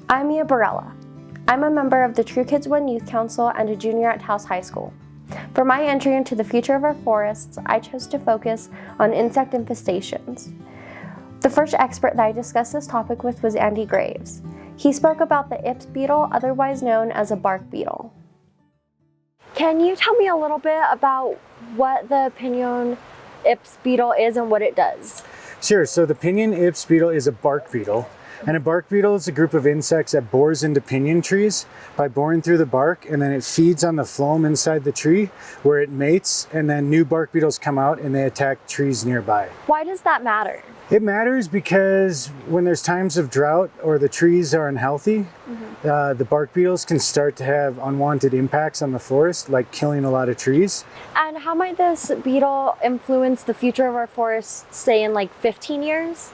I'm Barela. I'm a member of the True Kids One Youth Council and a junior at Taos High School. For my entry into the future of our forests, I chose to focus on insect infestations. The first expert that I discussed this topic with was Andy Graves. He spoke about the IPS beetle, otherwise known as a bark beetle. Can you tell me a little bit about what the Pinion IPS beetle is and what it does? Sure, so the Pinion IPS beetle is a bark beetle. And a bark beetle is a group of insects that bores into pinyon trees by boring through the bark, and then it feeds on the phloem inside the tree where it mates, and then new bark beetles come out and they attack trees nearby. Why does that matter? It matters because when there's times of drought or the trees are unhealthy, the bark beetles can start to have unwanted impacts on the forest, like killing a lot of trees. And how might this beetle influence the future of our forests, say in like 15 years?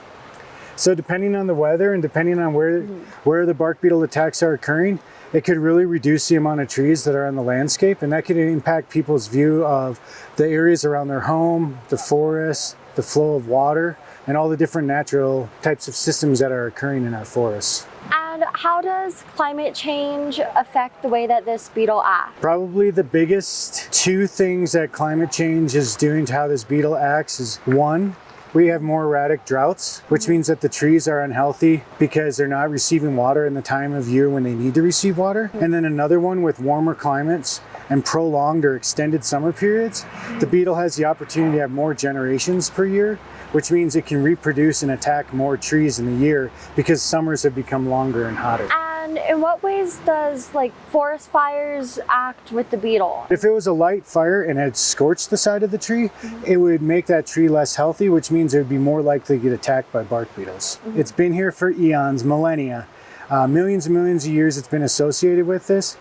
So depending on the weather and depending on where the bark beetle attacks are occurring, it could really reduce the amount of trees that are on the landscape, and that could impact people's view of the areas around their home, the forest, the flow of water, and all the different natural types of systems that are occurring in our forests. And how does climate change affect the way that this beetle acts? Probably the biggest two things that climate change is doing to how this beetle acts is, one, we have more erratic droughts, which means that the trees are unhealthy because they're not receiving water in the time of year when they need to receive water. And then another one, with warmer climates and prolonged or extended summer periods, the beetle has the opportunity to have more generations per year, which means it can reproduce and attack more trees in the year because summers have become longer and hotter. And in what ways does forest fires act with the beetle? If it was a light fire and had scorched the side of the tree, it would make that tree less healthy, which means it would be more likely to get attacked by bark beetles. It's been here for eons, millennia, millions and millions of years it's been associated with this.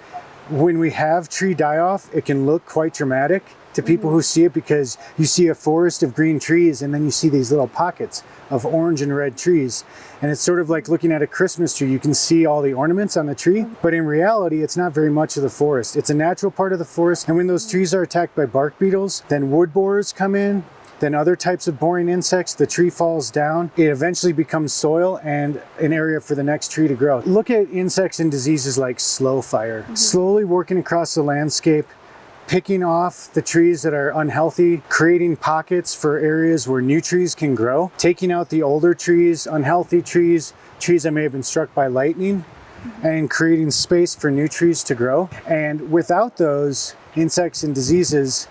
When we have tree die-off, it can look quite dramatic to people who see it, because you see a forest of green trees and then you see these little pockets of orange and red trees. And it's sort of like looking at a Christmas tree. You can see all the ornaments on the tree, but in reality, it's not very much of the forest. It's a natural part of the forest. And when those trees are attacked by bark beetles, then wood borers come in, then other types of boring insects, the tree falls down, it eventually becomes soil and an area for the next tree to grow. Look at insects and diseases like slow fire, slowly working across the landscape, picking off the trees that are unhealthy, creating pockets for areas where new trees can grow, taking out the older trees, unhealthy trees, trees that may have been struck by lightning, and creating space for new trees to grow. And without those insects and diseases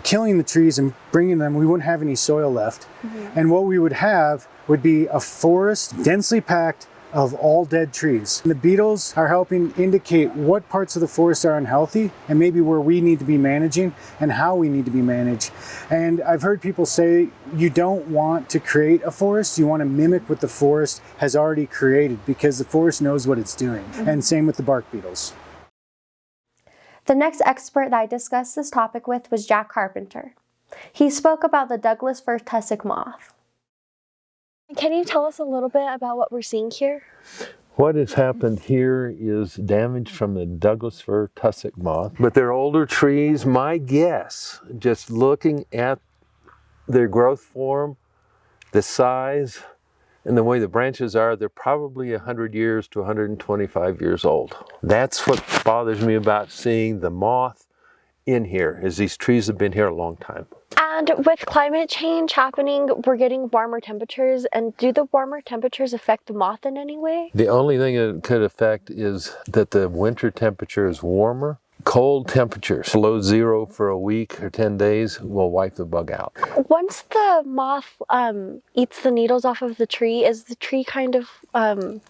killing the trees and bringing them, we wouldn't have any soil left. And what we would have would be a forest densely packed of all dead trees. And the beetles are helping indicate what parts of the forest are unhealthy and maybe where we need to be managing and how we need to be managed. And I've heard people say you don't want to create a forest, you want to mimic what the forest has already created, because the forest knows what it's doing. And same with the bark beetles. The next expert that I discussed this topic with was Jack Carpenter. He spoke about the Douglas fir tussock moth. Can you tell us a little bit about what we're seeing here? What has happened here is damage from the Douglas fir tussock moth. But they're older trees. My guess, just looking at their growth form, the size, and the way the branches are, they're probably 100 years to 125 years old. That's what bothers me about seeing the moth in here, is these trees have been here a long time. And with climate change happening, we're getting warmer temperatures, and do the warmer temperatures affect the moth in any way? The only thing it could affect is that the winter temperature is warmer. Cold temperatures, below zero for a week or 10 days, will wipe the bug out. Once the moth eats the needles off of the tree, is the tree kind of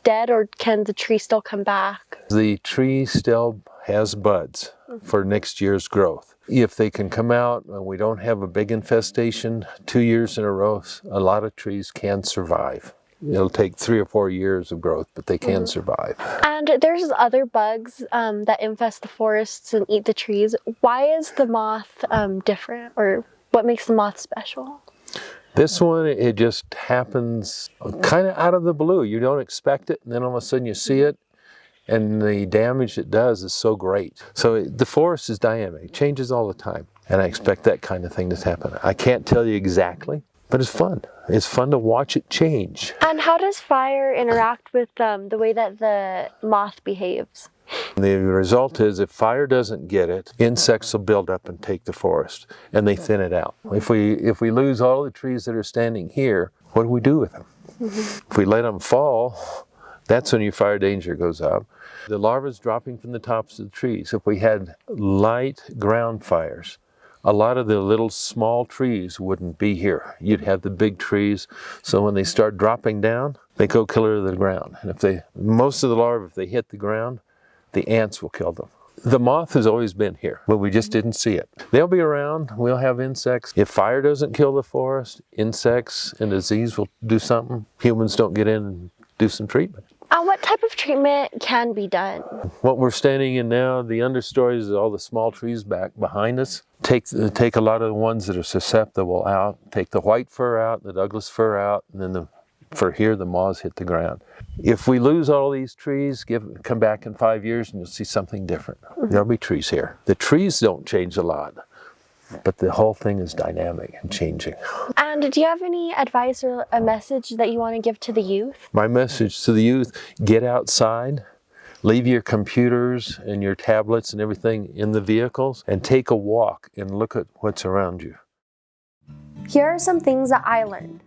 dead, or can the tree still come back? The tree still has buds for next year's growth. If they can come out and we don't have a big infestation 2 years in a row, a lot of trees can survive. It'll take 3 or 4 years of growth, but they can survive. And there's other bugs that infest the forests and eat the trees. Why is the moth different, or what makes the moth special? This one, it just happens kind of out of the blue. You don't expect it, and then all of a sudden you see it, and the damage it does is so great. So the forest is dynamic, it changes all the time, and I expect that kind of thing to happen. I can't tell you exactly, but it's fun. It's fun to watch it change. And how does fire interact with the way that the moth behaves? The result is if fire doesn't get it, insects will build up and take the forest, and they thin it out. If we lose all the trees that are standing here, what do we do with them? If we let them fall, that's when your fire danger goes up. The larvae dropping from the tops of the trees. If we had light ground fires, a lot of the little small trees wouldn't be here. You'd have the big trees, so when they start dropping down, they go killer to the ground. And most of the larvae, if they hit the ground, the ants will kill them. The moth has always been here, but we just didn't see it. They'll be around, we'll have insects. If fire doesn't kill the forest, insects and disease will do something. Humans don't get in and do some treatment. What type of treatment can be done? What we're standing in now, the understory is all the small trees back behind us. Take a lot of the ones that are susceptible out, take the white fir out, the Douglas fir out, and then for here, the moths hit the ground. If we lose all these trees, come back in 5 years and you'll see something different. There'll be trees here. The trees don't change a lot, but the whole thing is dynamic and changing. And do you have any advice or a message that you want to give to the youth? My message to the youth, get outside, leave your computers and your tablets and everything in the vehicles, and take a walk and look at what's around you. Here are some things that I learned.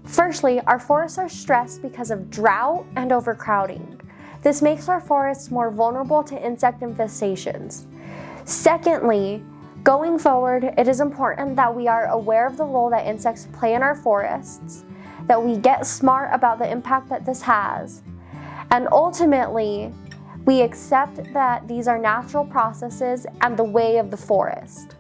Firstly, our forests are stressed because of drought and overcrowding. This makes our forests more vulnerable to insect infestations. Secondly, going forward, it is important that we are aware of the role that insects play in our forests, that we get smart about the impact that this has, and ultimately, we accept that these are natural processes and the way of the forest.